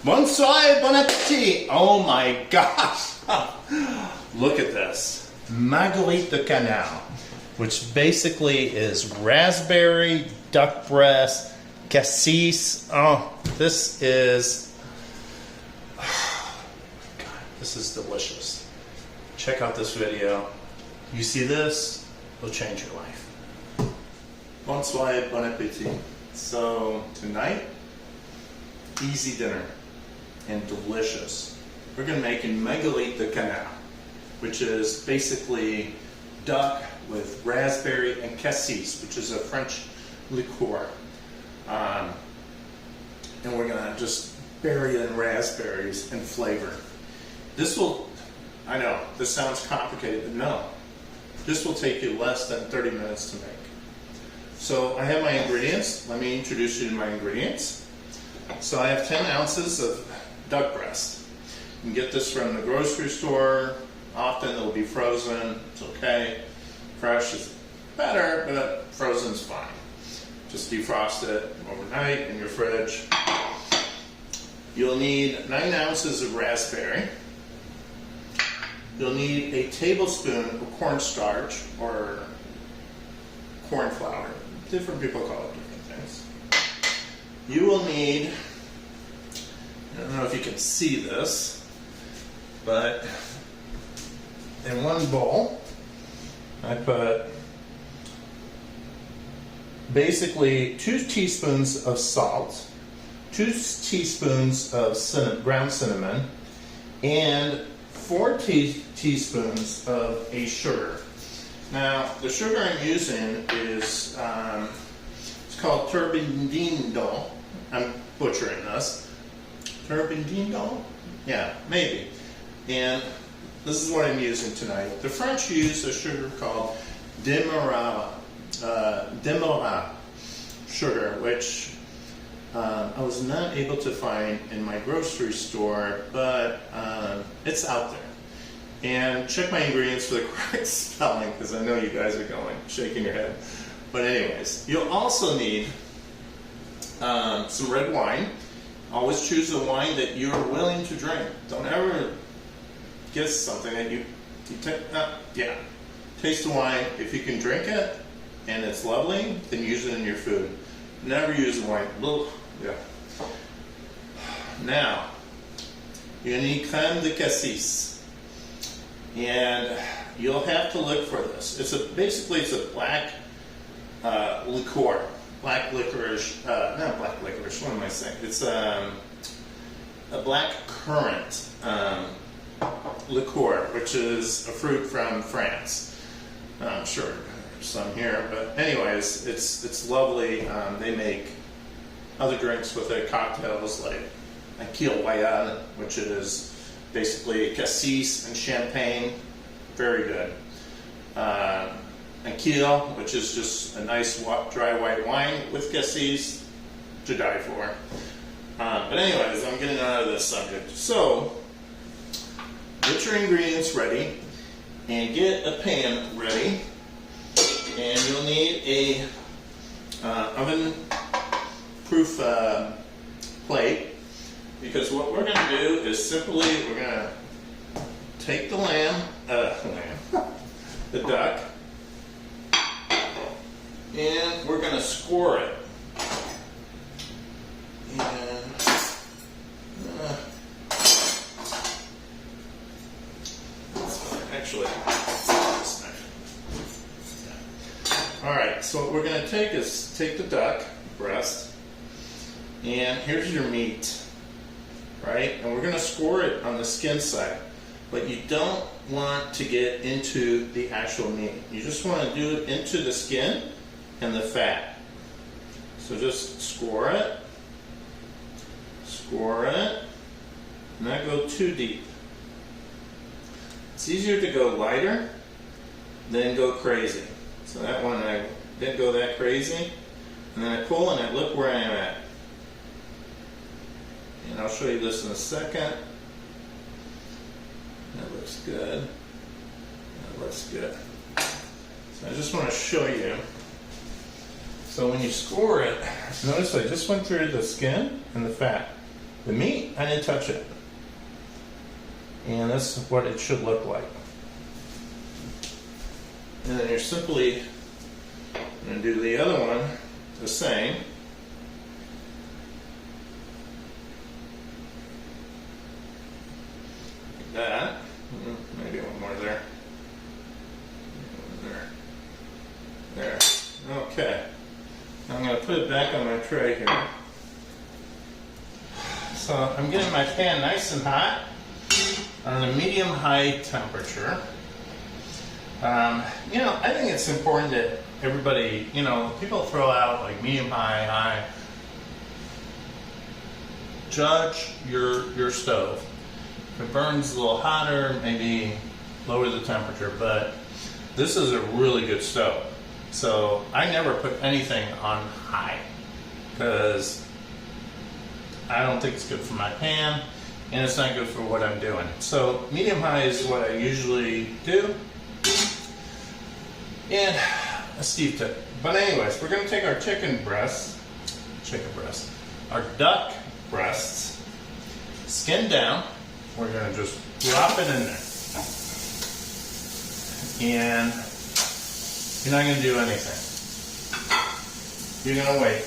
Bonsoir et bon appétit! Oh my gosh! Look at this. Magret de Canard, which basically is raspberry, duck breast, cassis. Oh, this is... God, this is delicious. Check out this video. You see this, it'll change your life. Bonsoir et bon appétit. So, tonight, easy dinner and delicious. We're going to make a Magret de Canard, which is basically duck with raspberry and cassis, which is a French liqueur. And we're going to just bury it in raspberries and flavor. This will, I know, this sounds complicated, but no. This will take you less than 30 minutes to make. So I have my ingredients. Let me introduce you to my ingredients. So I have 10 ounces of duck breast. You can get this from the grocery store. Often it'll be frozen. It's okay. Fresh is better, but frozen's fine. Just defrost it overnight in your fridge. You'll need 9 ounces of raspberry. You'll need a tablespoon of cornstarch or corn flour. Different people call it different things. You will need, I don't know if you can see this, but in one bowl, I put basically 2 teaspoons of salt, 2 teaspoons of ground cinnamon, and 4 teaspoons of a sugar. Now, the sugar I'm using is, it's called Turbinado. I'm butchering this. Turbinado? Yeah, maybe. And this is what I'm using tonight. The French use a sugar called Demerara. Demerara sugar, which I was not able to find in my grocery store, but it's out there. And check my ingredients for the correct spelling, because I know you guys are shaking your head. But anyways, you'll also need some red wine. Always choose a wine that you're willing to drink. Don't ever get something that you taste the wine. If you can drink it and it's lovely, then use it in your food. Never use the wine. Yeah. Now, you need crème de cassis. And you'll have to look for this. Basically it's a black liqueur. Black licorice, not black licorice, what am I saying? It's a black currant liqueur, which is a fruit from France. I'm sure there's some here, but anyways, it's lovely. They make other drinks with it, cocktails like Michelin-starred, which is basically cassis and champagne, very good. Michelin, which is just a nice dry white wine with cassis, to die for. But anyways, I'm getting out of this subject. So, get your ingredients ready and get a pan ready. And you'll need a oven-proof plate. Because what we're going to do is simply, we're going to take the the duck, and we're going to score it. And, actually, alright, so what we're going to take is take the duck breast, and here's your meat. Right? And we're going to score it on the skin side. But you don't want to get into the actual meat. You just want to do it into the skin and the fat. So just score it, not go too deep. It's easier to go lighter than go crazy. So that one I didn't go that crazy. And then I pull and I look where I am at. And I'll show you this in a second. That looks good. That looks good. So I just want to show you. So when you score it, notice I just went through the skin and the fat. The meat, I didn't touch it. And this is what it should look like. And then you're simply going to do the other one the same. Like that. Maybe one more there. There. Okay. I'm going to put it back on my tray here. So I'm getting my pan nice and hot on a medium-high temperature. You know, I think it's important that everybody, you know, people throw out like medium-high, high. Judge your stove. If it burns a little hotter, maybe lower the temperature, but this is a really good stove. So I never put anything on high because I don't think it's good for my pan and it's not good for what I'm doing. So medium-high is what I usually do. And a Steve tip. But anyways, we're going to take our our duck breasts, skin down. We're going to just drop it in there. And you're not going to do anything. You're going to wait.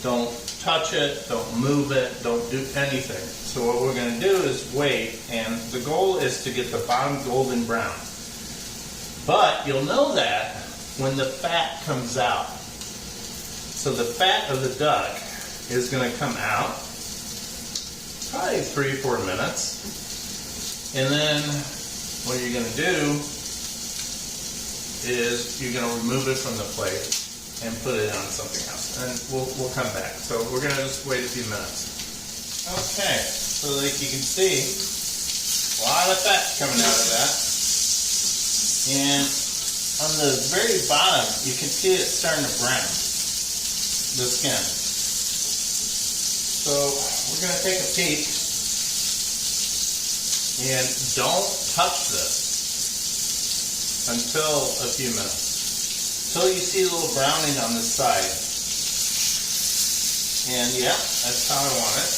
Don't touch it, don't move it, don't do anything. So what we're going to do is wait, and the goal is to get the bottom golden brown. But you'll know that when the fat comes out. So the fat of the duck is going to come out probably 3-4 minutes. And then what you're going to do is you're going to remove it from the plate and put it on something else. And we'll come back. So we're going to just wait a few minutes. Okay, so like you can see, a lot of fat coming out of that. And on the very bottom, you can see it starting to brown, the skin. So we're going to take a peek. And don't touch this until a few minutes. Until you see a little browning on the side. And yeah, that's how I want it.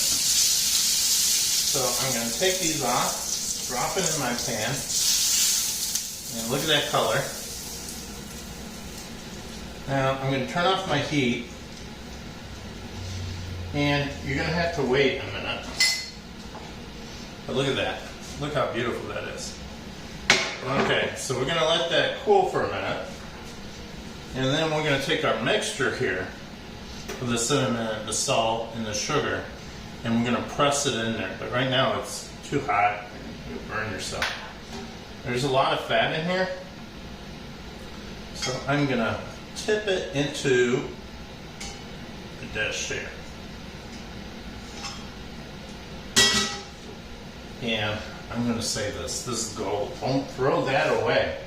So I'm going to take these off, drop it in my pan, and look at that color. Now I'm going to turn off my heat, and you're going to have to wait a minute. But look at that. Look how beautiful that is. Okay, so we're going to let that cool for a minute. And then we're going to take our mixture here of the cinnamon, the salt, and the sugar, and we're going to press it in there. But right now it's too hot, you'll burn yourself. There's a lot of fat in here, so I'm going to tip it into the dish here. And I'm going to say this is gold. Don't throw that away.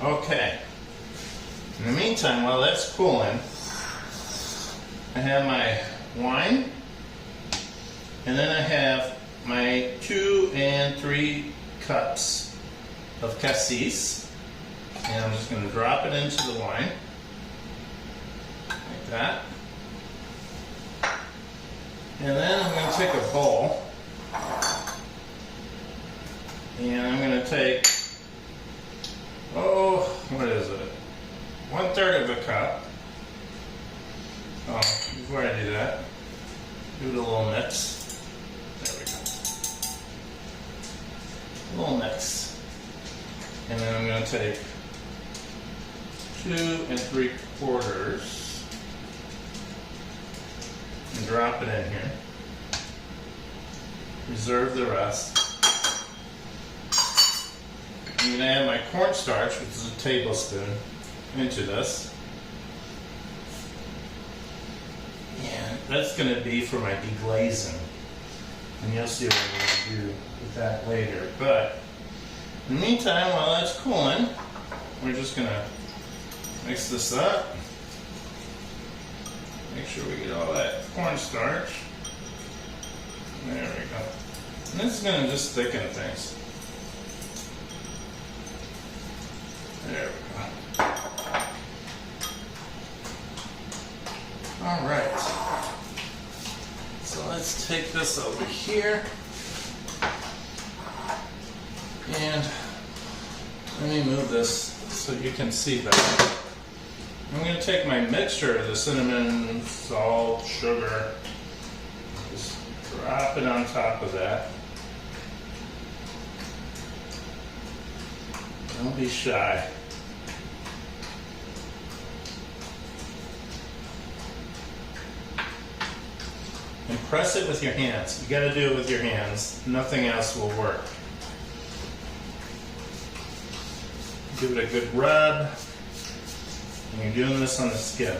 Okay. In the meantime, while that's cooling, I have my wine, and then I have my 2 and 3 cups of cassis, and I'm just going to drop it into the wine, like that. And then I'm going to take a bowl, and I'm going to take, what is it? 1/3 of a cup. Oh, before I do that, do a little mix. There we go. A little mix. And then I'm going to take 2 3/4 and drop it in here. Reserve the rest. I'm going to add my cornstarch, which is a tablespoon, into this. And that's going to be for my deglazing. And you'll see what I'm going to do with that later. But in the meantime, while that's cooling, we're just going to mix this up. Make sure we get all that cornstarch. There we go. And this is going to just thicken things. There we go. All right. So let's take this over here. And let me move this so you can see better. I'm going to take my mixture of the cinnamon, salt, sugar, just drop it on top of that. Don't be shy. And press it with your hands. You got to do it with your hands. Nothing else will work. Give it a good rub. And you're doing this on the skin.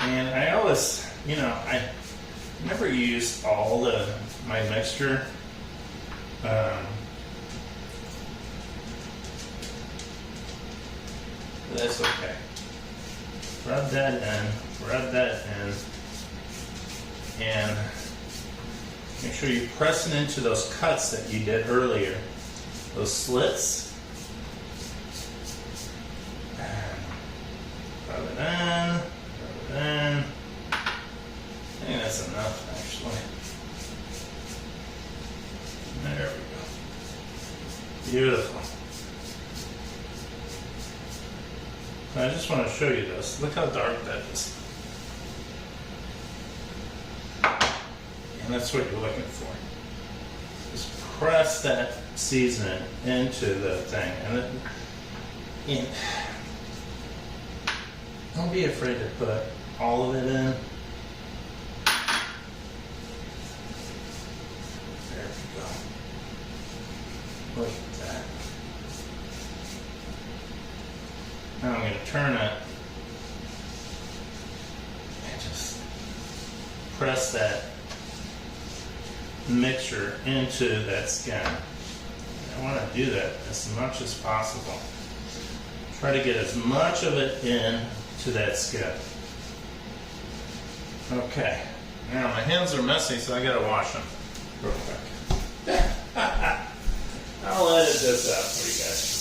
And I always, I never use all my mixture. That's okay. Rub that in, and make sure you press it into those cuts that you did earlier, those slits. Rub it in. I think that's enough, actually. There we go. Beautiful. I just want to show you this. Look how dark that is. And that's what you're looking for. Just press that seasoning into the thing. And don't be afraid to put all of it in. There we go. Look at that. Now I'm going to turn it and just press that mixture into that skin. I want to do that as much as possible. Try to get as much of it in to that skin. Okay. Now my hands are messy, so I got to wash them real quick. I'll edit this out for you guys.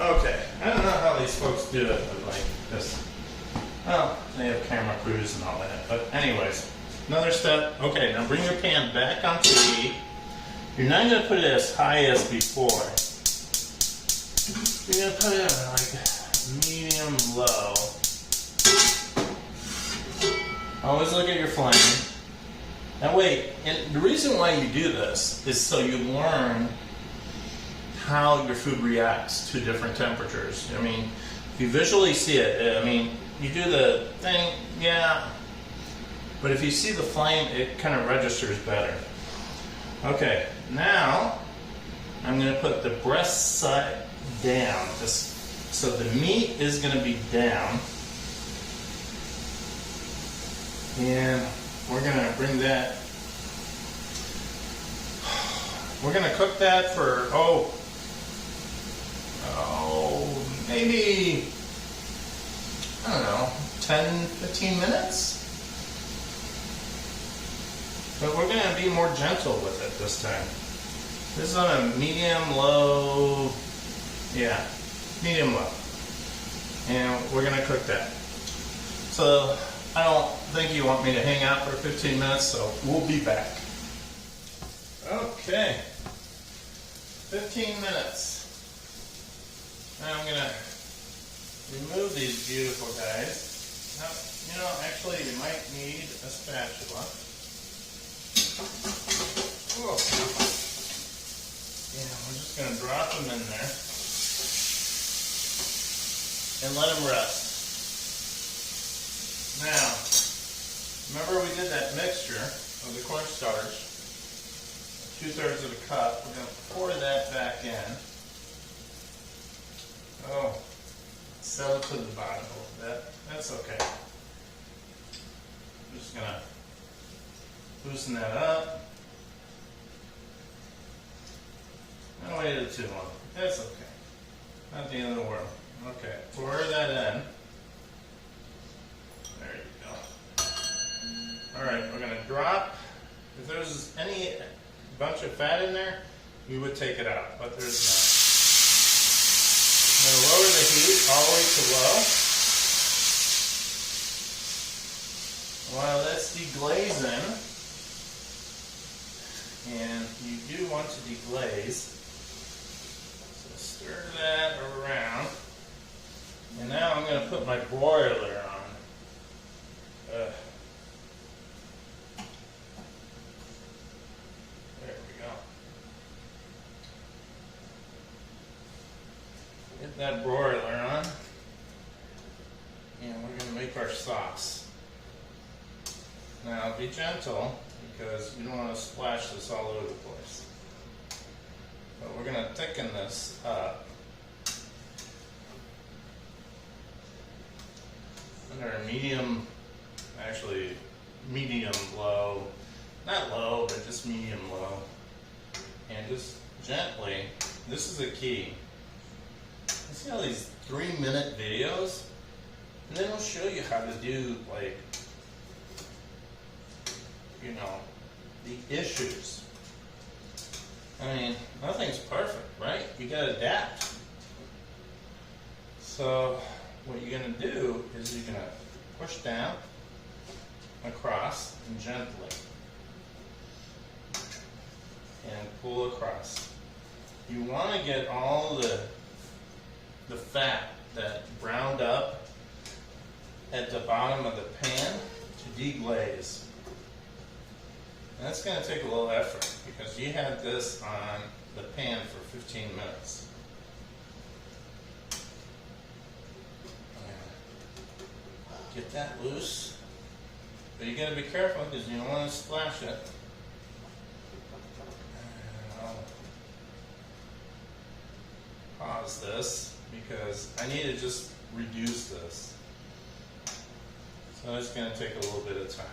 Okay, I don't know how these folks do it, but like this. Well, they have camera crews and all that. But anyways, another step. Okay, now bring your pan back onto heat. You're not going to put it as high as before. You're going to put it at like medium low. Always look at your flame. Now wait, and the reason why you do this is so you learn how your food reacts to different temperatures. I mean, if you visually see it, I mean, you do the thing, yeah, but if you see the flame, it kind of registers better. Okay, now I'm going to put the breast side down, just so the meat is going to be down, and we're going to bring that. We're going to cook that for maybe, I don't know, 10-15 minutes. But we're going to be more gentle with it this time. This is on a medium-low, yeah, medium-low. And we're going to cook that. So I don't think you want me to hang out for 15 minutes, so we'll be back. Okay, 15 minutes. Now I'm going to remove these beautiful guys. Now, actually you might need a spatula. Whoa. Yeah, we're just going to drop them in there and let them rest. Now, remember we did that mixture of the cornstarch, 2/3 of a cup. We're going to pour that back in. Oh, settle to the bottom a little bit. That's okay. I'm just going to loosen that up. I waited too long. That's okay. Not the end of the world. Okay, pour that in. There you go. Alright, we're going to drop. If there's any bunch of fat in there, we would take it out, but there's not. going to lower the heat all the way to low. While that's deglazing, and you do want to deglaze, so stir that around. And now I'm going to put my broiler on. There we go. Get that broiler on, and we're going to make our sauce. Now be gentle because you don't want to splash this all over the place. But we're going to thicken this up under a medium low, not low, but just medium low. And just gently, this is the key. You see all these 3-minute videos? And then we'll show you how to do, like, you know, the issues. I mean, nothing's perfect, right? You gotta adapt. So, what you're gonna do is you're gonna push down, across, and gently. And pull across. You wanna get all the fat that browned up at the bottom of the pan to deglaze. And that's going to take a little effort because you had this on the pan for 15 minutes. Get that loose. But you got to be careful because you don't want to splash it. I'll pause this because I need to just reduce this. So it's going to take a little bit of time.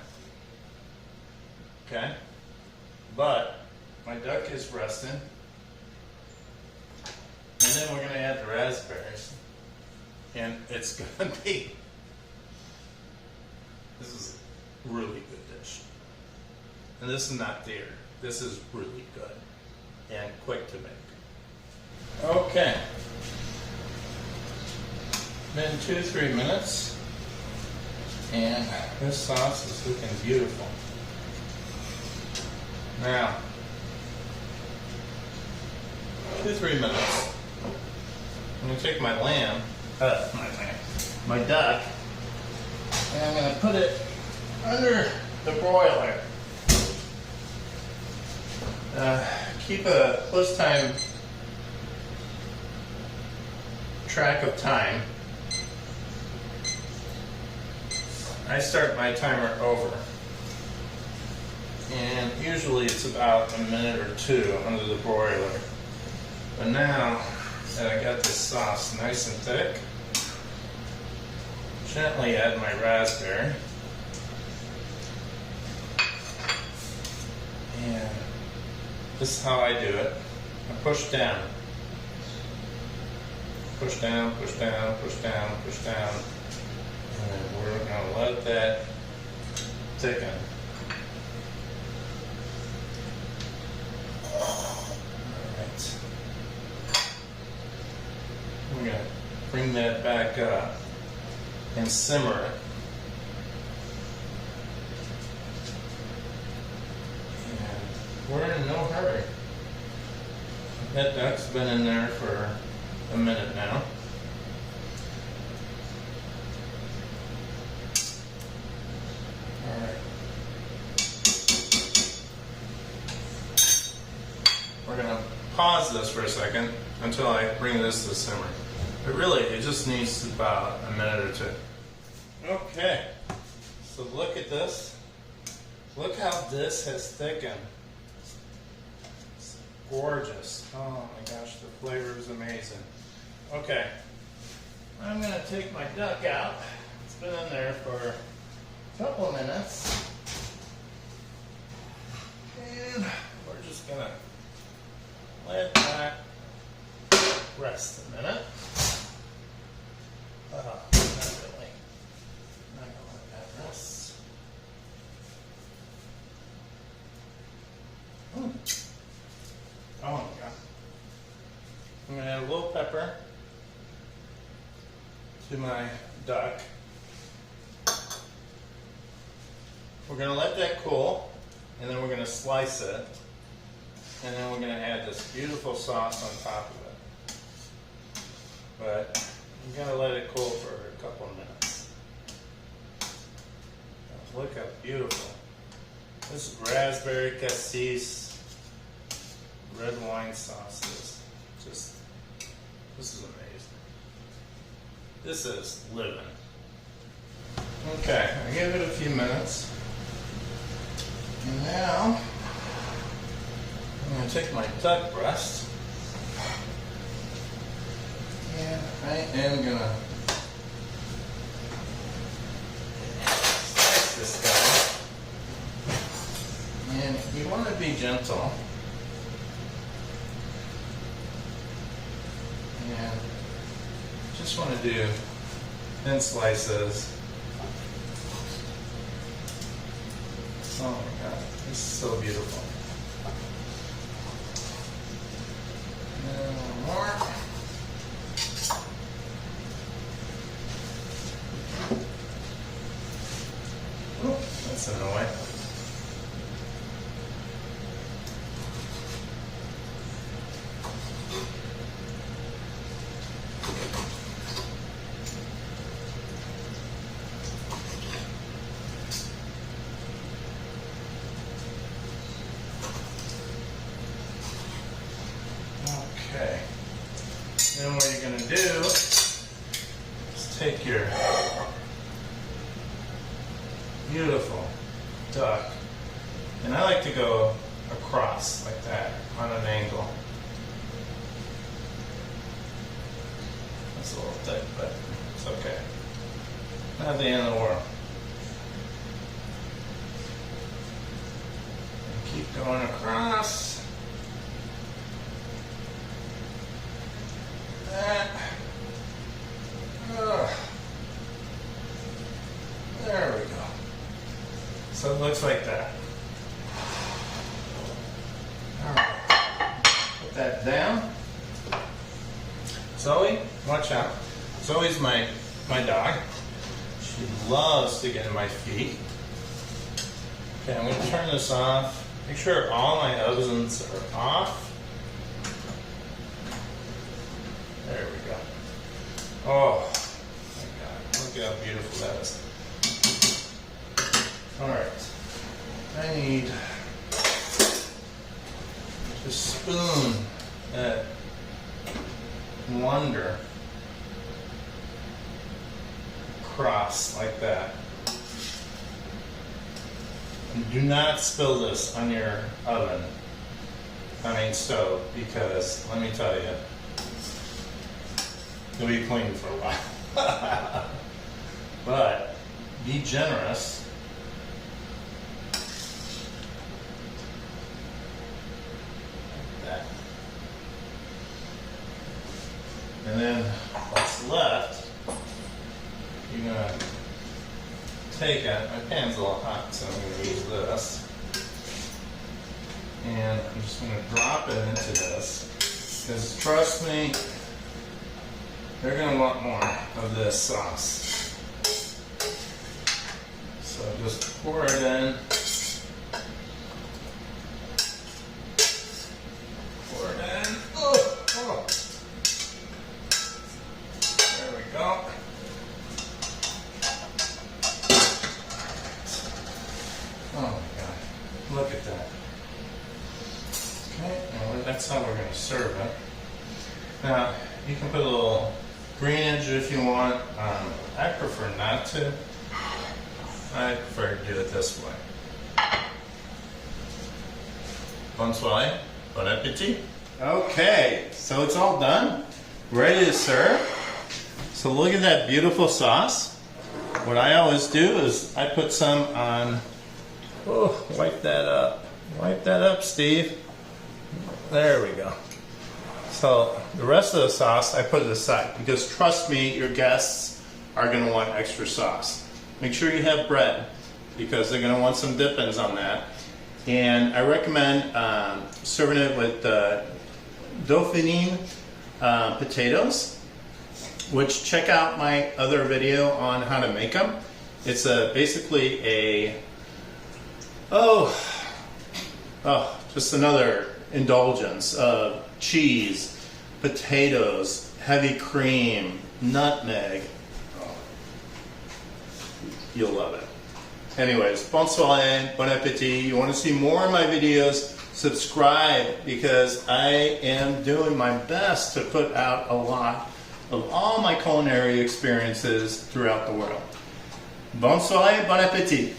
Okay? But my duck is resting. And then we're going to add the raspberries. And it's going to be, this is a really good dish. And this is not theater. This is really good and quick to make. Okay. Been 2-3 minutes. And this sauce is looking beautiful. Now, 2-3 minutes. I'm going to take my my duck, and I'm going to put it under the broiler. Keep a close track of time. I start my timer over. And usually it's about a minute or 2 under the broiler. But now that I got this sauce nice and thick, gently add my raspberry. And this is how I do it. I push down. Push down, push down, push down, push down. And we're going to let that thicken. Alright. We're going to bring that back up and simmer it. And we're in no hurry. That duck's been in there for a minute now. Alright. We're going to pause this for a second until I bring this to simmer. But really, it just needs about a minute or 2. Okay, so look at this. Look how this has thickened. It's gorgeous. Oh my gosh, the flavor is amazing. Okay, I'm going to take my duck out. It's been in there for a couple of minutes. And we're just going to let that rest a minute. Not really. I'm not going to let that rest. Oh my god. I'm going to add a little pepper to my duck. We're going to let that cool, and then we're going to slice it, and then we're going to add this beautiful sauce on top of it. But you got to let it cool for a couple of minutes. Look how beautiful. This is raspberry cassis red wine sauce is. This is amazing. This is living. Okay, I gave it a few minutes. And now, I'm going to take my duck breast, and I am going to slice this guy. And you want to be gentle. And just want to do thin slices. Oh my God, this is so beautiful. And one more. Oh, that's in the way. Okay, then what you're going to do is take your beautiful duck, and I like to go across like that on an angle. That's a little thick, but it's okay. Not the end of the world. And keep going across. There we go. So it looks like that. Alright. Put that down. Zoe, watch out. Zoe's my dog. She loves to get in my feet. Okay, I'm going to turn this off. Make sure all my ovens are off. There we go. Oh my God, look how beautiful that is. Alright, I need to spoon that wonder across like that. And do not spill this on your stove, because let me tell you, you'll be clean for a while. But be generous. Like that. And then what's left, you're going to take it. My pan's a little hot, so I'm going to use this. And I'm just going to drop it into this. Because trust me, they're going to want more of this sauce. So just pour it in. Pour it in. Oh, oh. There we go. Oh my God. Look at that. Okay, and that's how we're going to serve it. Now, you can put a little greenage if you want. I prefer not to. I prefer to do it this way. Bonsoir, bon appetit. Okay, so it's all done. Ready to serve. So look at that beautiful sauce. What I always do is I put some on. Oh, wipe that up. Wipe that up, Steve. There we go. So the rest of the sauce I put it aside, because trust me, your guests are going to want extra sauce. Make sure you have bread, because they're going to want some dip-ins on that. And I recommend serving it with Dauphine potatoes. which check out my other video on how to make them. It's basically a, just another indulgence of cheese, potatoes, heavy cream, nutmeg. Oh, you'll love it. Anyways, bon soirée, bon appétit. You want to see more of my videos, subscribe, because I am doing my best to put out a lot of all my culinary experiences throughout the world. Bon soirée, bon appétit.